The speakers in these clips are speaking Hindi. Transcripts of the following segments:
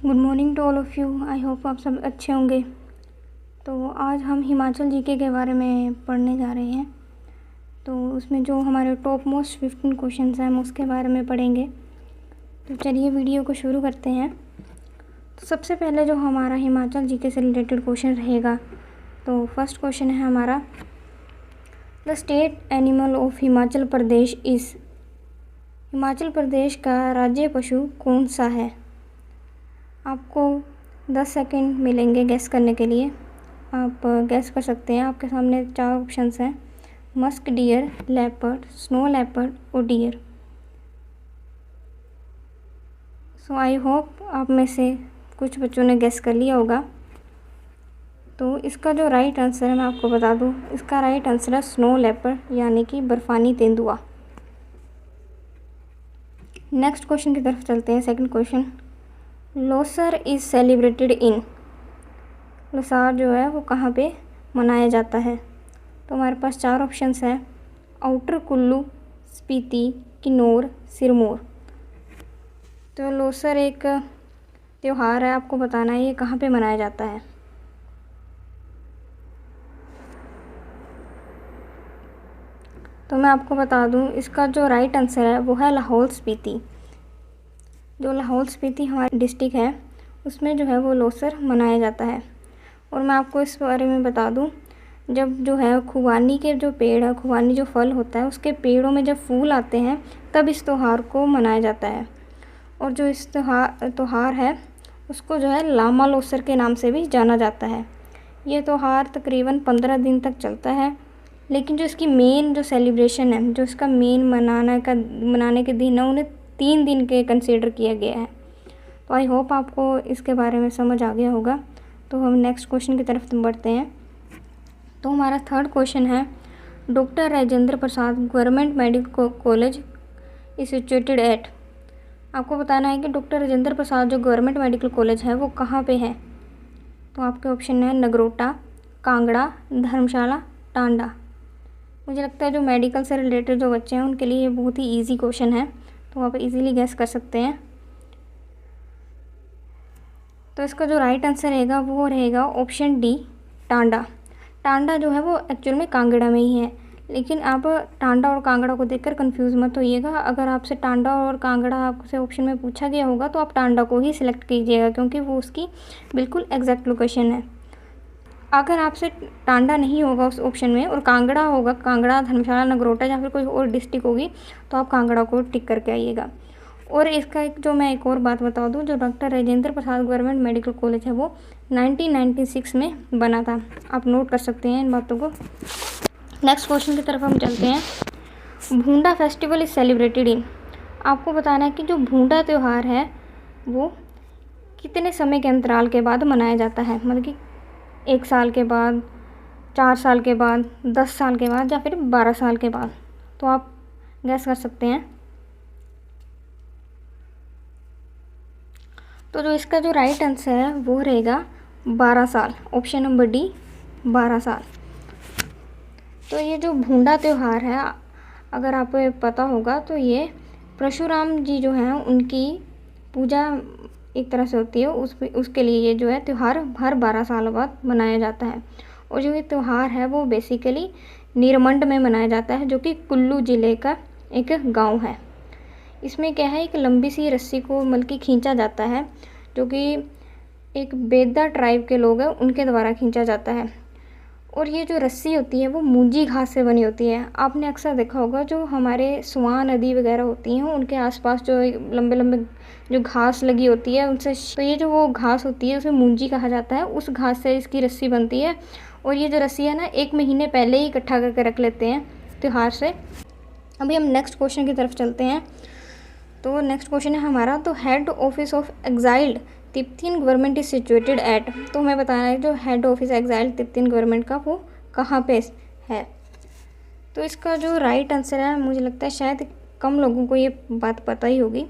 Good morning to all of you. I hope आप सब अच्छे होंगे। तो आज हम हिमाचल जीके के बारे में पढ़ने जा रहे हैं। तो उसमें जो हमारे टॉप मोस्ट 15 क्वेश्चंस हैं हम उसके बारे में पढ़ेंगे। तो चलिए वीडियो को शुरू करते हैं। तो सबसे पहले जो हमारा हिमाचल जीके से रिलेटेड क्वेश्चन रहेगा, तो फर्स्ट क्वेश्चन है हमारा, the state animal of Himachal Pradesh is. Himachal Pradesh का राज्य पशु कौन सा है? आपको 10 सेकंड मिलेंगे गैस करने के लिए। आप गैस कर सकते हैं। आपके सामने 4 ऑप्शंस हैं, musk deer, leopard, snow leopard और डियर। सो आई होप आप में से कुछ बच्चों ने गैस कर लिया होगा। तो इसका जो राइट आंसर है मैं आपको बता दूं, इसका राइट आंसर है स्नो लेपर्ड, यानी कि बर्फानी तेंदुआ। नेक्स्ट क्वेश्चन की तरफ चलते हैं। Second question, Losar is celebrated in. Losar जो है वो कहाँ पे मनाया जाता है? तो हमारे पास 4 ऑप्शंस हैं, आउटर कुल्लू, स्पीति, किन्नौर, सिरमौर। तो लोसर एक त्यौहार है, आपको बताना है ये कहाँ पे मनाया जाता है। तो मैं आपको बता दूं, इसका जो राइट आंसर है वो है लाहौल स्पीति। जो लाहौल स्पीति हमारी डिस्ट्रिक्ट है उसमें जो है वो लोसर मनाया जाता है। और मैं आपको इस बारे में बता दूं, जब जो है खुबानी के जो पेड़ है, खुबानी जो फल होता है उसके पेड़ों में जब फूल आते हैं तब इस त्यौहार को मनाया जाता है। और जो इस त्यौहार है उसको जो है लामा लोसर के नाम से भी जाना जाता है। ये त्यौहार तकरीबन 15 दिन तक चलता है, लेकिन जो इसकी मेन जो सेलिब्रेशन है, जो इसका मेन मनाने के दिन है, उन्हें 3 दिन के कंसीडर किया गया है। तो आई होप आपको इसके बारे में समझ आ गया होगा। तो हम नेक्स्ट क्वेश्चन की तरफ बढ़ते हैं। तो हमारा थर्ड क्वेश्चन है, doctor Rajendra Prasad government medical college is situated at. आपको बताना है कि डॉक्टर राजेंद्र प्रसाद जो गवर्नमेंट मेडिकल कॉलेज है वो कहाँ पे है। तो आपके ऑप्शन है नगरोटा, कांगड़ा, धर्मशाला, टांडा। मुझे लगता है जो मेडिकल से रिलेटेड जो बच्चे हैं उनके लिए ये बहुत ही ईजी क्वेश्चन है, तो आप इजीली गैस कर सकते हैं। तो इसका जो राइट आंसर रहेगा वो रहेगा ऑप्शन डी, टांडा। टांडा जो है वो एक्चुअल में कांगड़ा में ही है, लेकिन आप टांडा और कांगड़ा को देखकर कंफ्यूज मत होइएगा। अगर आपसे टांडा और कांगड़ा आपसे ऑप्शन में पूछा गया होगा तो आप टांडा को ही सिलेक्ट कीजिएगा, क्योंकि वो उसकी बिल्कुल एग्जैक्ट लोकेशन है। अगर आपसे टांडा नहीं होगा उस ऑप्शन में और कांगड़ा होगा, कांगड़ा, धर्मशाला, नगरोटा या फिर कोई और डिस्ट्रिक्ट होगी, तो आप कांगड़ा को टिक करके आइएगा। और इसका एक और बात बता दूं, जो doctor Rajendra Prasad government medical college है वो 1996 में बना था। आप नोट कर सकते हैं इन बातों को। नेक्स्ट क्वेश्चन की तरफ हम चलते हैं। भूंडा फेस्टिवल इज सेलिब्रेटेड इन। आपको बताना है कि जो भूंडा त्यौहार है वो कितने समय के अंतराल के बाद मनाया जाता है, मतलब कि 1 साल के बाद, 4 साल के बाद, 10 साल के बाद या फिर 12 साल के बाद। तो आप गैस कर सकते हैं। तो जो इसका जो राइट आंसर है वो रहेगा 12 साल, ऑप्शन नंबर डी, 12 साल। तो ये जो भूंडा त्यौहार है, अगर आपको पता होगा तो ये परशुराम जी जो हैं उनकी पूजा एक तरह से होती है, उसके लिए ये जो है त्यौहार हर 12 साल बाद मनाया जाता है। और जो ये त्यौहार है वो बेसिकली निरमंड में मनाया जाता है, जो कि कुल्लू ज़िले का एक गांव है। इसमें क्या है, एक लंबी सी रस्सी को मतलब कि खींचा जाता है, जो कि एक बेदा ट्राइब के लोग हैं उनके द्वारा खींचा जाता है। और ये जो रस्सी होती है वो मूंजी घास से बनी होती है। आपने अक्सर देखा होगा जो हमारे स्वां नदी वगैरह होती हैं उनके आसपास जो लंबे लंबे जो घास लगी होती है उनसे, तो ये जो वो घास होती है उसे मूंजी कहा जाता है। उस घास से इसकी रस्सी बनती है। और ये जो रस्सी है ना 1 महीने पहले ही इकट्ठा करके रख लेते हैं त्यौहार से। अभी हम नेक्स्ट क्वेश्चन की तरफ चलते हैं। तो नेक्स्ट क्वेश्चन है हमारा, तो head office of exiled Tibetan government is situated at. तो हमें बताना है जो head office exiled Tibetan government का वो कहाँ पे है। तो इसका जो राइट आंसर है, मुझे लगता है शायद कम लोगों को ये बात पता ही होगी।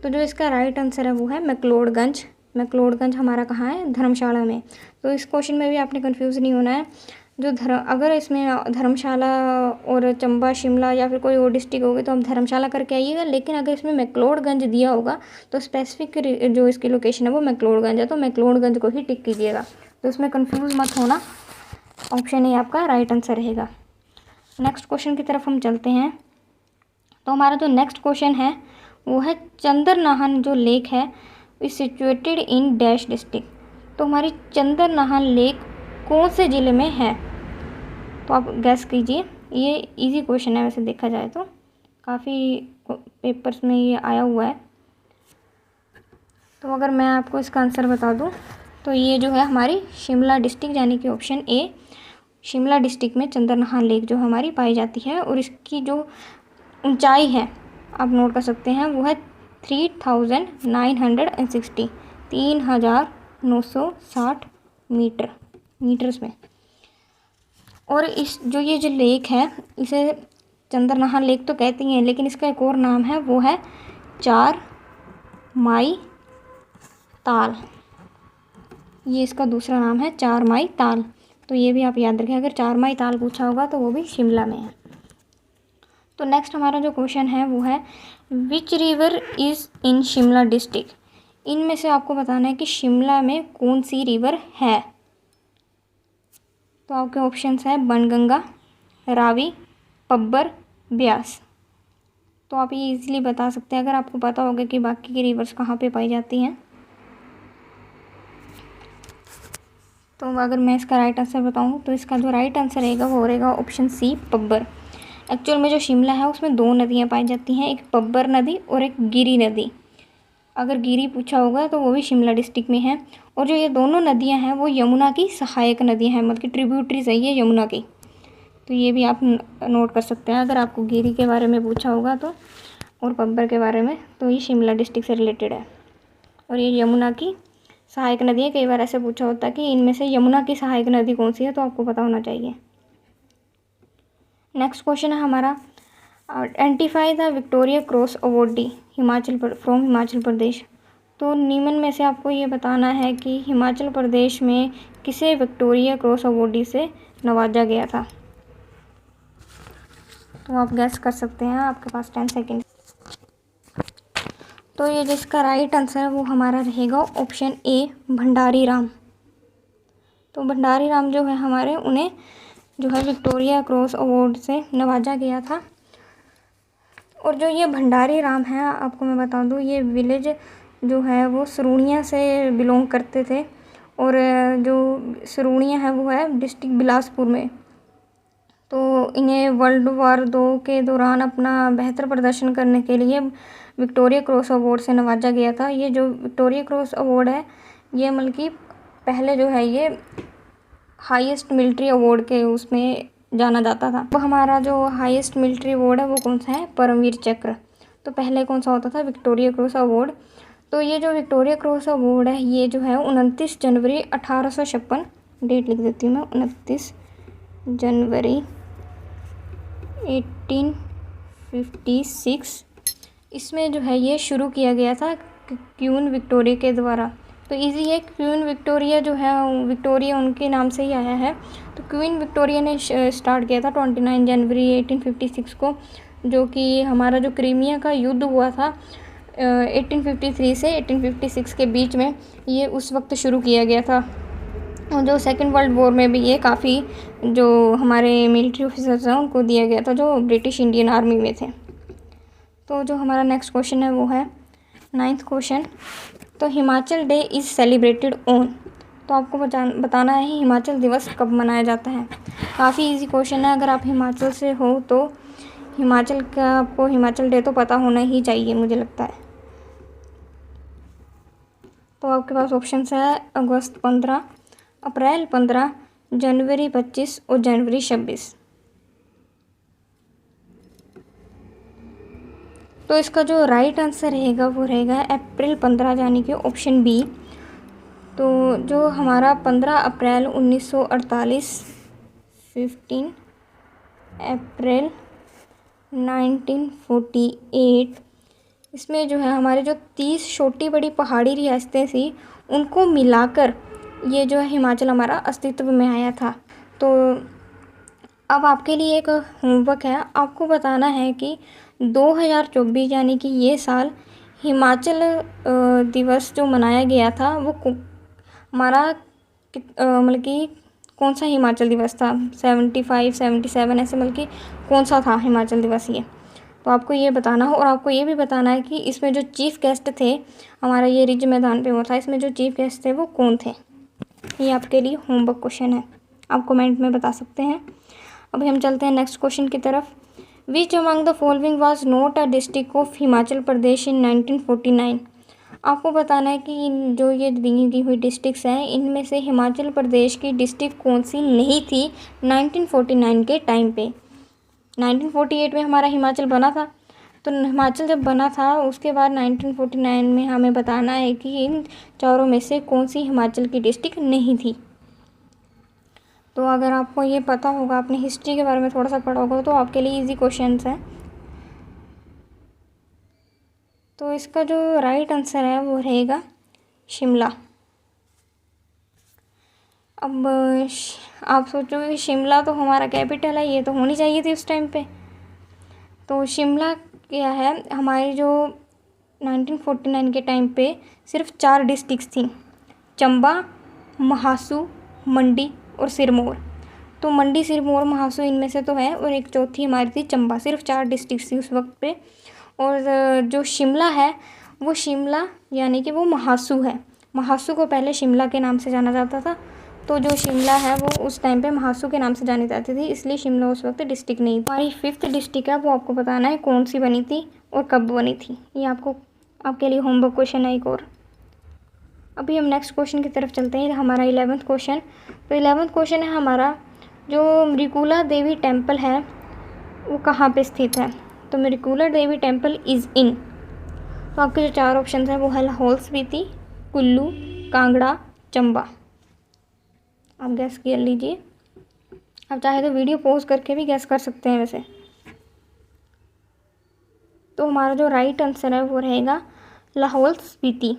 तो जो इसका राइट आंसर है वो है मैक्लोडगंज। मैक्लोडगंज हमारा कहाँ है, धर्मशाला में। तो इस क्वेश्चन में भी आपने कंफ्यूज नहीं होना है। जो अगर इसमें धर्मशाला और चंबा शिमला या फिर कोई और डिस्ट्रिक्ट होगी तो आप धर्मशाला करके आइएगा, लेकिन अगर इसमें मैक्लोडगंज दिया होगा तो स्पेसिफिक जो इसकी लोकेशन है वो मैक्लोडगंज है, तो मैक्लोडगंज को ही टिक कीजिएगा। तो इसमें कंफ्यूज मत होना, ऑप्शन ए आपका राइट आंसर रहेगा। नेक्स्ट क्वेश्चन की तरफ हम चलते हैं। तो हमारा जो नेक्स्ट क्वेश्चन है वो है चंद्रनाहन जो लेक है is situated in dash district. तो हमारी चंद्रनाहन लेक कौन से ज़िले में है? तो आप गैस कीजिए। ये इजी क्वेश्चन है वैसे देखा जाए तो, काफ़ी पेपर्स में ये आया हुआ है। तो अगर मैं आपको इसका आंसर बता दूं तो ये जो है हमारी शिमला डिस्ट्रिक्ट, यानी कि ऑप्शन ए शिमला डिस्ट्रिक्ट में चंद्रनाहन लेक जो हमारी पाई जाती है। और इसकी जो ऊंचाई है आप नोट कर सकते हैं वो है 3960 3960 मीटर्स में। और इस ये जो लेक है इसे चंद्रनाहन लेक तो कहती हैं, लेकिन इसका एक और नाम है वो है 4 माई ताल। ये इसका दूसरा नाम है 4 माई ताल। तो ये भी आप याद रखें, अगर 4 माई ताल पूछा होगा तो वो भी शिमला में है। तो नेक्स्ट हमारा जो क्वेश्चन है वो है which river is in Shimla district. इनमें से आपको बताना है कि शिमला में कौन सी रिवर है। तो आपके ऑप्शंस हैं बनगंगा, रावी, पब्बर, ब्यास। तो आप ये इजीली बता सकते हैं अगर आपको पता होगा कि बाकी की रिवर्स कहाँ पे पाई जाती हैं। तो अगर मैं इसका राइट आंसर बताऊँ तो इसका जो राइट आंसर रहेगा वो रहेगा ऑप्शन सी पब्बर। एक्चुअल में जो शिमला है उसमें 2 नदियाँ पाई जाती हैं, एक पब्बर नदी और एक गिरी नदी। अगर गिरी पूछा होगा तो वो भी शिमला डिस्ट्रिक्ट में है। और जो ये दोनों नदियाँ हैं वो यमुना की सहायक नदियाँ हैं, मतलब कि ट्रिब्यूटरीज है ये यमुना की। तो ये भी आप नोट कर सकते हैं अगर आपको गिरी के बारे में पूछा होगा तो, और पब्बर के बारे में, तो ये शिमला डिस्ट्रिक्ट से रिलेटेड है। और ये यमुना की सहायक नदी है। कई बार ऐसे पूछा होता है कि इनमें से यमुना की सहायक नदी कौन सी है, तो आपको पता होना चाहिए। नेक्स्ट क्वेश्चन है हमारा identify the Victoria Cross awardee from Himachal Pradesh. तो निम्न में से आपको ये बताना है कि हिमाचल प्रदेश में किसे विक्टोरिया क्रॉस अवॉर्डी से नवाजा गया था। तो आप गैस कर सकते हैं, आपके पास 10 सेकेंड। तो ये जिसका राइट आंसर है वो हमारा रहेगा ऑप्शन ए भंडारी राम। तो भंडारी राम जो है हमारे, उन्हें जो है विक्टोरिया क्रॉस अवार्ड से नवाजा गया था। और जो ये भंडारी राम है आपको मैं बता दूँ, ये विलेज जो है वो सरूणिया से बिलोंग करते थे। और जो सरूणिया है वो है डिस्ट्रिक्ट बिलासपुर में। तो इन्हें वर्ल्ड वार 2 के दौरान अपना बेहतर प्रदर्शन करने के लिए विक्टोरिया क्रॉस अवार्ड से नवाजा गया था। ये जो विक्टोरिया क्रॉस अवार्ड है ये मतलब कि पहले जो है ये हाईएस्ट मिलिट्री अवार्ड के उसमें जाना जाता था। तो हमारा जो हाईएस्ट मिलिट्री अवार्ड है वो कौन सा है? परमवीर चक्र। तो पहले कौन सा होता था? Victoria cross award. तो ये जो विक्टोरिया क्रॉस अवार्ड है ये जो है 29 जनवरी 1856, डेट लिख देती हूँ मैं, 29 जनवरी 1856 इसमें जो है ये शुरू किया गया था क्वीन विक्टोरिया के द्वारा। तो इजी है, क्वीन विक्टोरिया जो है, विक्टोरिया उनके नाम से ही आया है। तो क्वीन विक्टोरिया ने स्टार्ट किया था 29 जनवरी 1856 को, जो कि हमारा जो क्रीमिया का युद्ध हुआ था 1853 से 1856 के बीच में, ये उस वक्त शुरू किया गया था। और जो सेकेंड वर्ल्ड वॉर में भी ये काफ़ी जो हमारे मिलिट्री ऑफिसर्स हैं उनको दिया गया था जो ब्रिटिश इंडियन आर्मी में थे। तो जो हमारा नेक्स्ट क्वेश्चन है वो है 9th क्वेश्चन। तो Himachal day is celebrated on. तो आपको बताना है हिमाचल दिवस कब मनाया जाता है। काफ़ी इजी क्वेश्चन है, अगर आप हिमाचल से हो तो हिमाचल का आपको हिमाचल डे तो पता होना ही चाहिए मुझे लगता है। तो आपके पास ऑप्शंस है अगस्त 15, अप्रैल 15, जनवरी 25 और जनवरी 26। तो इसका जो राइट आंसर रहेगा वो रहेगा अप्रैल 15, यानी कि ऑप्शन बी। तो जो हमारा 15 अप्रैल 1948, 15 अप्रैल 1948, इसमें जो है हमारे जो 30 छोटी बड़ी पहाड़ी रियासतें थी उनको मिलाकर ये जो है हिमाचल हमारा अस्तित्व में आया था। तो अब आपके लिए एक होमवर्क है, आपको बताना है कि 2024 यानी कि ये साल हिमाचल दिवस जो मनाया गया था वो हमारा मतलब कि कौन सा हिमाचल दिवस था, 75, 77 ऐसे, मतलब कि कौन सा था हिमाचल दिवस ये, तो आपको ये बताना हो। और आपको ये भी बताना है कि इसमें जो चीफ़ गेस्ट थे, हमारा ये रिज मैदान पे हुआ था, इसमें जो चीफ़ गेस्ट थे वो कौन थे। ये आपके लिए होमवर्क क्वेश्चन है, आप कमेंट में बता सकते हैं। अभी हम चलते हैं नेक्स्ट क्वेश्चन की तरफ। Which among the following was not a district of Himachal Pradesh in 1949। आपको बताना है कि जो ये दी हुई डिस्ट्रिक्ट्स हैं इनमें से हिमाचल प्रदेश की डिस्ट्रिक्ट कौन सी नहीं थी 1949 के टाइम पे। 1948 में हमारा हिमाचल बना था, तो हिमाचल जब बना था उसके बाद 1949 में हमें बताना है कि इन चारों में से कौन सी हिमाचल की डिस्ट्रिक्ट नहीं थी। तो अगर आपको ये पता होगा, आपने हिस्ट्री के बारे में थोड़ा सा पढ़ा होगा, तो आपके लिए इजी क्वेश्चंस हैं। तो इसका जो राइट आंसर है वो रहेगा शिमला। अब आप सोचोगे शिमला तो हमारा कैपिटल है, ये तो होनी चाहिए थी उस टाइम पे। तो शिमला क्या है, हमारी जो 1949 के टाइम पे सिर्फ 4 डिस्ट्रिक्ट्स थी, चंबा, महासू, मंडी और सिरमौर। तो मंडी, सिरमौर, महासू इनमें से तो है, और एक चौथी हमारी थी चंबा। सिर्फ 4 डिस्ट्रिक्ट थी उस वक्त पे। और जो शिमला है वो शिमला यानी कि वो महासू है। महासू को पहले शिमला के नाम से जाना जाता था, तो जो शिमला है वो उस टाइम पे महासू के नाम से जानी जाती थी, इसलिए शिमला उस वक्त डिस्ट्रिक्ट नहीं थी। हमारी 5th डिस्ट्रिक्ट है, वो आपको बताना है कौन सी बनी थी और कब बनी थी। ये आपके लिए होमवर्क क्वेश्चन है एक और। अभी हम नेक्स्ट क्वेश्चन की तरफ चलते हैं, हमारा 11th क्वेश्चन। तो 11th क्वेश्चन है हमारा, जो मृकुला देवी टेम्पल है वो कहाँ पे स्थित है। तो मृकुला देवी टेम्पल इज़ इन। तो आपके जो 4 ऑप्शन हैं वो है लाहौल स्पीति, कुल्लू, कांगड़ा, चंबा। आप गैस कर लीजिए, आप चाहे तो वीडियो पॉज करके भी गैस कर सकते हैं वैसे। तो हमारा जो राइट आंसर है वो रहेगा लाहौल स्पीति।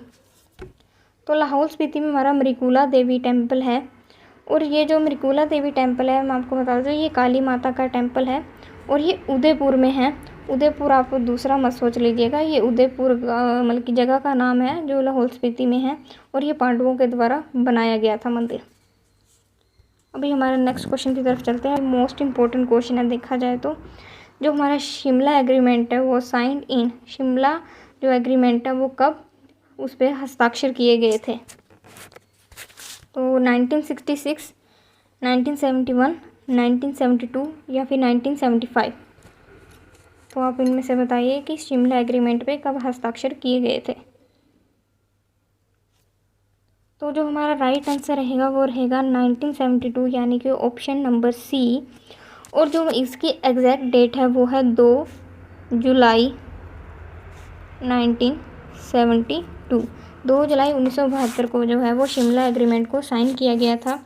तो लाहौल स्पीति में हमारा मृकुला देवी टेम्पल है, और ये जो मृकुला देवी टेम्पल है मैं आपको बता दूँ, ये काली माता का टेम्पल है, और ये उदयपुर में है। उदयपुर आप दूसरा मत सोच लीजिएगा, ये उदयपुर मतलब की जगह का नाम है जो लाहौल स्पीति में है, और ये पांडवों के द्वारा बनाया गया था मंदिर। अभी हमारे नेक्स्ट क्वेश्चन की तरफ चलते हैं। मोस्ट इम्पोर्टेंट क्वेश्चन है देखा जाए तो, जो हमारा शिमला एग्रीमेंट है वो साइंड इन, शिमला जो एग्रीमेंट है वो कब उस पर हस्ताक्षर किए गए थे। तो 1966, 1971, 1972 या फिर 1975। तो आप इनमें से बताइए कि शिमला एग्रीमेंट पे कब हस्ताक्षर किए गए थे। तो जो हमारा राइट आंसर रहेगा वो रहेगा 1972 यानी कि ऑप्शन नंबर सी। और जो इसकी एग्जैक्ट डेट है वो है 2 जुलाई 1972। 2 जुलाई 1972 को जो है वो शिमला एग्रीमेंट को साइन किया गया था।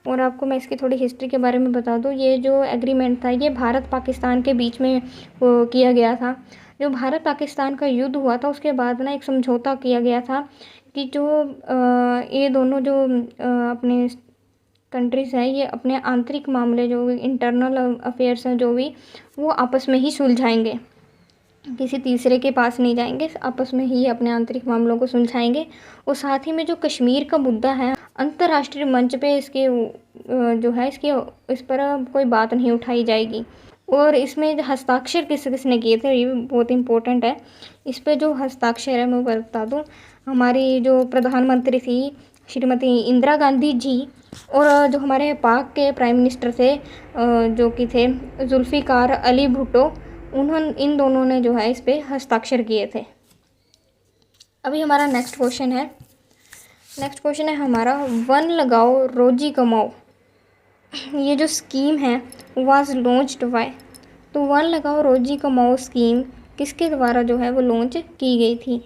और आपको मैं इसकी थोड़ी हिस्ट्री के बारे में बता दूं, ये जो एग्रीमेंट था ये भारत पाकिस्तान के बीच में किया गया था। जो भारत पाकिस्तान का युद्ध हुआ था उसके बाद ना एक समझौता किया गया था कि जो ये दोनों जो अपने कंट्रीज़ हैं ये अपने आंतरिक मामले जो इंटरनल अफेयर्स हैं जो भी, वो आपस में ही सुलझाएंगे, किसी तीसरे के पास नहीं जाएंगे, आपस में ही अपने आंतरिक मामलों को सुलझाएंगे। और साथ ही में जो कश्मीर का मुद्दा है अंतर्राष्ट्रीय मंच पे इसके जो है इसके इस पर कोई बात नहीं उठाई जाएगी। और इसमें हस्ताक्षर किस किसने किए थे ये भी बहुत इंपॉर्टेंट है। इस पर जो हस्ताक्षर है मैं बता दूँ, हमारी जो प्रधानमंत्री थी श्रीमती इंदिरा गांधी जी, और जो हमारे पाक के प्राइम मिनिस्टर थे जो कि थे जुल्फ़िकार अली भुट्टो, इन दोनों ने जो है इस पे हस्ताक्षर किए थे। अभी हमारा नेक्स्ट क्वेश्चन है हमारा, वन लगाओ रोजी कमाओ, ये जो स्कीम है वाज लॉन्च्ड बाय। तो वन लगाओ रोजी कमाओ स्कीम किसके द्वारा जो है वो लॉन्च की गई थी।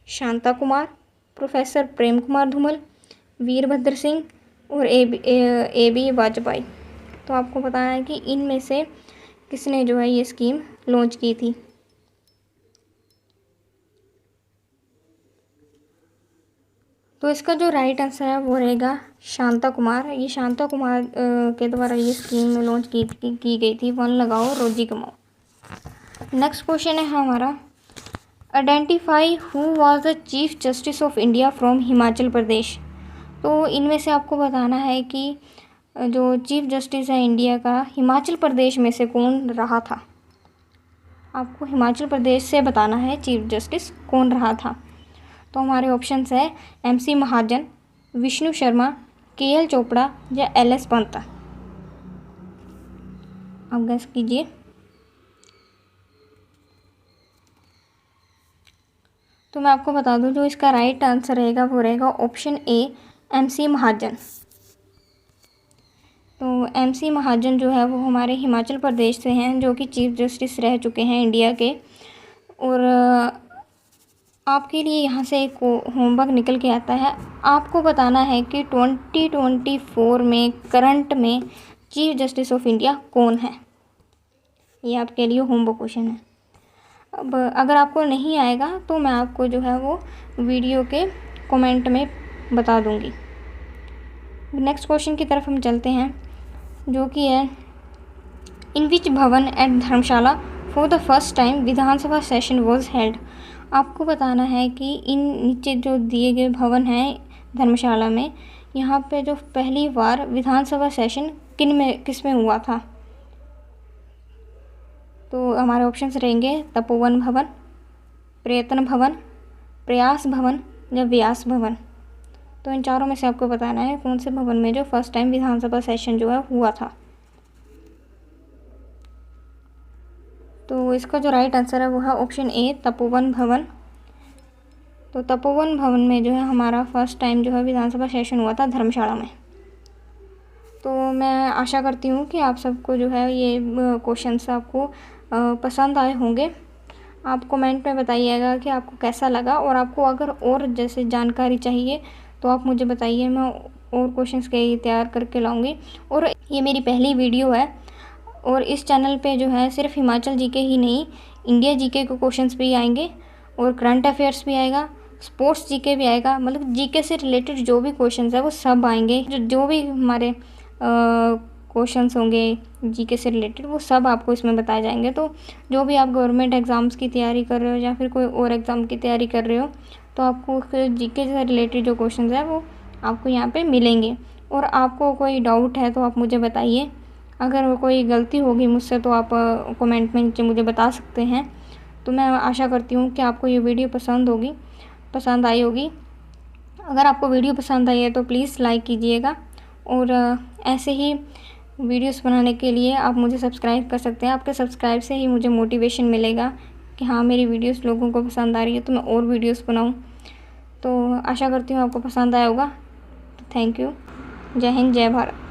शांता कुमार, प्रोफेसर प्रेम कुमार धूमल, वीरभद्र सिंह और ए बी वाजपेयी। तो आपको बताना है कि इनमें से किसने जो है ये स्कीम लॉन्च की थी। तो इसका जो राइट आंसर है वो रहेगा शांता कुमार। ये शांता कुमार के द्वारा ये स्कीम लॉन्च की गई थी, वन लगाओ रोजी कमाओ। नेक्स्ट क्वेश्चन है हमारा, identify who was the chief justice of India from Himachal Pradesh. तो इनमें से आपको बताना है कि जो चीफ जस्टिस है इंडिया का, हिमाचल प्रदेश में से कौन रहा था। आपको हिमाचल प्रदेश से बताना है चीफ जस्टिस कौन रहा था। तो हमारे ऑप्शंस है MC महाजन, विष्णु शर्मा, KL चोपड़ा या LS पंत। आप गेस कीजिए। तो मैं आपको बता दूं, जो इसका राइट आंसर रहेगा वो रहेगा ऑप्शन A MC महाजन। तो MC महाजन जो है वो हमारे हिमाचल प्रदेश से हैं, जो कि चीफ जस्टिस रह चुके हैं इंडिया के। और आपके लिए यहाँ से एक होमवर्क निकल के आता है, आपको बताना है कि 2024 में करंट में चीफ जस्टिस ऑफ इंडिया कौन है। ये आपके लिए होमवर्क क्वेश्चन है। अब अगर आपको नहीं आएगा तो मैं आपको जो है वो वीडियो के कमेंट में बता दूँगी। नेक्स्ट क्वेश्चन की तरफ हम चलते हैं, जो कि है, in which Bhawan at Dharamshala for the first time Vidhansabha session was held. आपको बताना है कि इन नीचे जो दिए गए भवन हैं धर्मशाला में, यहाँ पे जो पहली बार विधानसभा सेशन किस में हुआ था। तो हमारे ऑप्शंस रहेंगे तपोवन भवन, प्रयत्न भवन, प्रयास भवन या व्यास भवन। तो इन चारों में से आपको बताना है कौन से भवन में जो फर्स्ट टाइम विधानसभा सेशन जो है हुआ था। तो इसका जो राइट आंसर है वो है ऑप्शन A तपोवन भवन। तो तपोवन भवन में जो है हमारा फर्स्ट टाइम जो है विधानसभा सेशन हुआ था धर्मशाला में। तो मैं आशा करती हूँ कि आप सबको जो है ये क्वेश्चंस आपको पसंद आए होंगे। आप कमेंट में बताइएगा कि आपको कैसा लगा, और आपको अगर और जैसे जानकारी चाहिए तो आप मुझे बताइए, मैं और क्वेश्चंस के तैयार करके लाऊंगी। और ये मेरी पहली वीडियो है, और इस चैनल पे जो है सिर्फ हिमाचल जीके ही नहीं, इंडिया जीके के क्वेश्चंस भी आएंगे और करंट अफेयर्स भी आएगा, स्पोर्ट्स जीके भी आएगा। मतलब जीके से रिलेटेड जो भी क्वेश्चंस है वो सब आएंगे। जो भी हमारे क्वेश्चंस होंगे जीके से रिलेटेड वो सब आपको इसमें बताए जाएंगे। तो जो भी आप गवर्नमेंट एग्ज़ाम्स की तैयारी कर रहे हो या फिर कोई और एग्ज़ाम की तैयारी कर रहे हो, तो आपको जीके से रिलेटेड जो क्वेश्चंस है वो आपको यहाँ पे मिलेंगे। और आपको कोई डाउट है तो आप मुझे बताइए, अगर कोई गलती होगी मुझसे तो आप कमेंट में नीचे मुझे बता सकते हैं। तो मैं आशा करती हूँ कि आपको ये वीडियो पसंद आई होगी। अगर आपको वीडियो पसंद आई है तो प्लीज़ लाइक कीजिएगा, और ऐसे ही वीडियोस बनाने के लिए आप मुझे सब्सक्राइब कर सकते हैं। आपके सब्सक्राइब से ही मुझे मोटिवेशन मिलेगा कि हाँ मेरी वीडियोस लोगों को पसंद आ रही है, तो मैं और वीडियोस बनाऊँ। तो आशा करती हूँ आपको पसंद आया होगा। Thank you. जय हिंद, जय भारत।